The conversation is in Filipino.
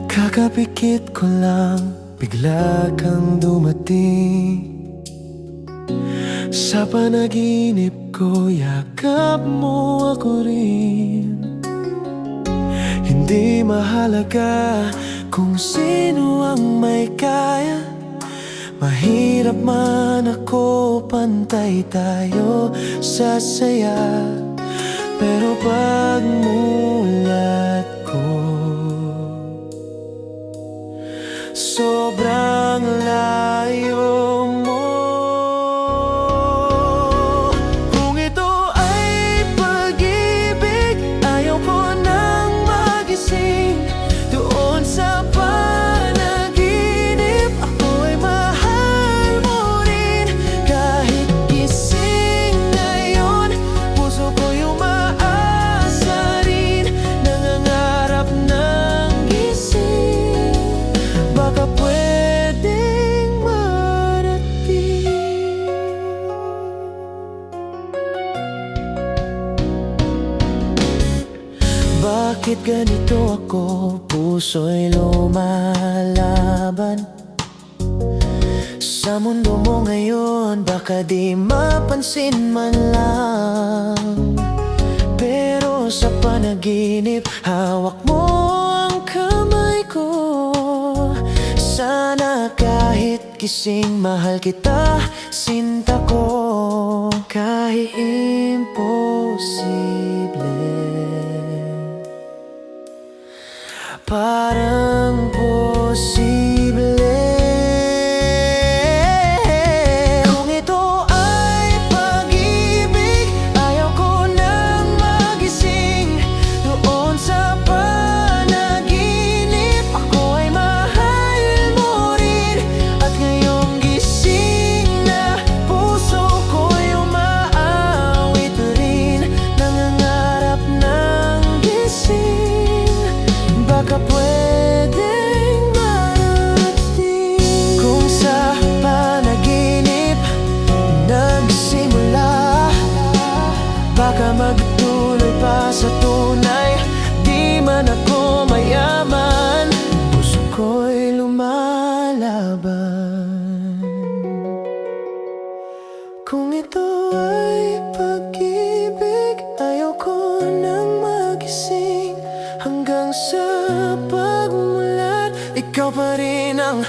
Kakapikit ko lang, bigla kang dumating. Sa panaginip ko, yakap mo ako rin. Hindi mahalaga kung sino ang may kaya. Mahirap man ako, pantay tayo sa saya. Pero pagmulat ko, sobrang layo mo. Kung ito ay pag-ibig, ayaw ko nang magising. Doon sa panaginip, ako ay mahal mo rin. Kahit gising ngayon, puso ko yung umaasa rin. Nangangarap ng gising, baka pwedeng marating. Bakit ganito ako? Puso'y lumalaban. Sa mundo mo ngayon, baka di mapansin man lang. Pero sa panaginip, hawak mo ang kamay ko. Sana kahit gising, mahal kita, sinta ko. Kahit imposible, parang posible. Kung ito ay pag-ibig, ayaw ko nang magising. Doon sa panaginip, ako ay mahal mo rin. At ngayong gising na, puso ko'y umaawit rin. Nangangarap ng gising, baka pwedeng marating. Kung sa panaginip nagsimula, baka magtuloy pa sa tunay. Di man ako mayaman, puso ko'y lumalaban. Kung ito ay pag-ibig, ayaw ko nang magising. Hanggang sa pagmulat, ikaw pa rin ang